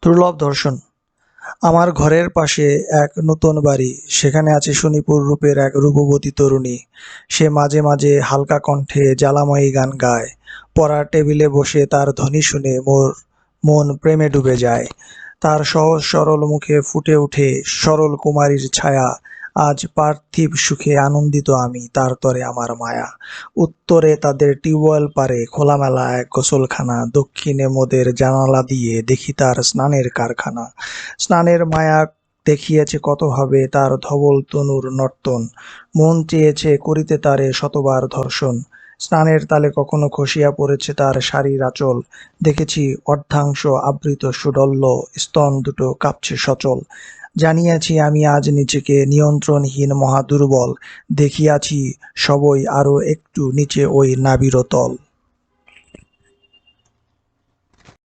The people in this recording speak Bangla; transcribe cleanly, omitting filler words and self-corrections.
দুর্লভ দর্শন। আমার ঘরের পাশে এক নূতন বাড়ি, সেখানে আছে সুনিপুর রূপের এক রূপবতী তরুণী। সে মাঝে মাঝে হালকা কণ্ঠে জ্বালাময়ী গান গায়। পড়ার টেবিলে বসে তার ধ্বনি শুনে মোর মন প্রেমে ডুবে যায়। তার সহজ সরল মুখে ফুটে ওঠে সরল কুমারীর ছায়া। আজ পার্থিব সুখে আনন্দিত আমি, তার তরে আমার মায়া। উত্তরে তাদের টিউবওয়েল পারে খোলামেলা এক গোসলখানা, দক্ষিণে মোদের জানালা দিয়ে দেখি তার স্নানের কারখানা। স্নানের মায়া দেখিয়েছে কতভাবে তার ধবল তনুর নর্তন, মন চেয়েছে করিতে তারে শতবার ধর্ষণ। স্নানের তালে কখনো খসিয়া পড়েছে তার শাড়ির আঁচল, দেখেছি অর্ধাংশ আবৃত সুডল্ল, স্তন দুটো কাঁপছে সচল। জানিয়াছি আমি আজ নিজেকে নিয়ন্ত্রণহীন মহাদুর্বল, দেখিয়াছি সবই আরো একটু নিচে ওই নাবির তল।